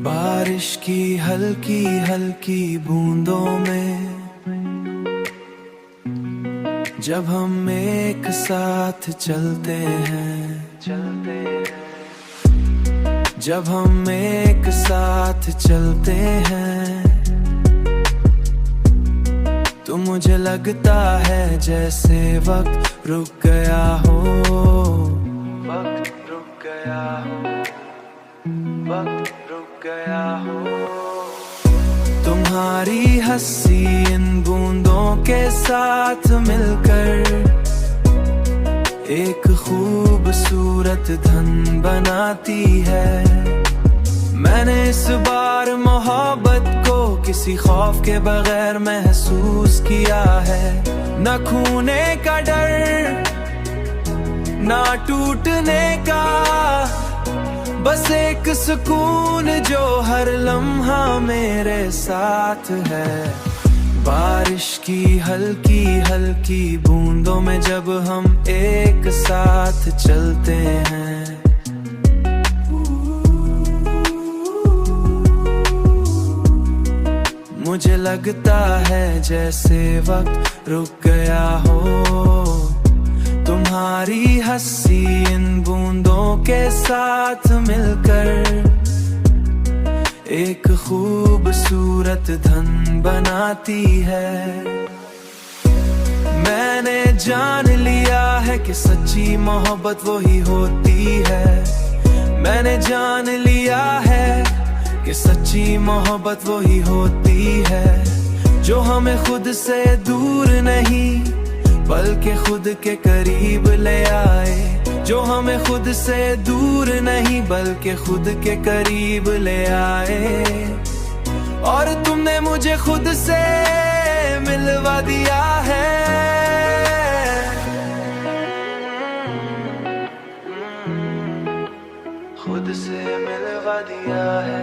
बारिश की हल्की हल्की बूंदों में जब हम एक साथ चलते हैं, जब हम एक साथ चलते हैं, तो मुझे लगता है जैसे वक्त रुक गया हो, वक्त रुक गया हो, वक्त रुक गया हो। तुम्हारी हंसी इन बूंदों के साथ मिलकर एक खूबसूरत धन बनाती है। मैंने इस बार मोहब्बत को किसी खौफ के बगैर महसूस किया है। न खोने का डर, ना टूटने का, बस एक सुकून जो हर लम्हा मेरे साथ है। बारिश की हल्की हल्की बूंदों में जब हम एक साथ चलते हैं, मुझे लगता है जैसे वक्त रुक गया हो। तुम्हारी हंसी इन बूंदों के साथ मिलकर एक खूबसूरत धन बनाती है। मैंने जान लिया है कि सच्ची मोहब्बत वही होती है। मैंने जान लिया है कि सच्ची मोहब्बत वही होती है जो हमें खुद से दूर नहीं बल्कि खुद के करीब ले आए, जो हमें खुद से दूर नहीं बल्कि खुद के करीब ले आए। और तुमने मुझे खुद से मिलवा दिया है, खुद से मिलवा दिया है।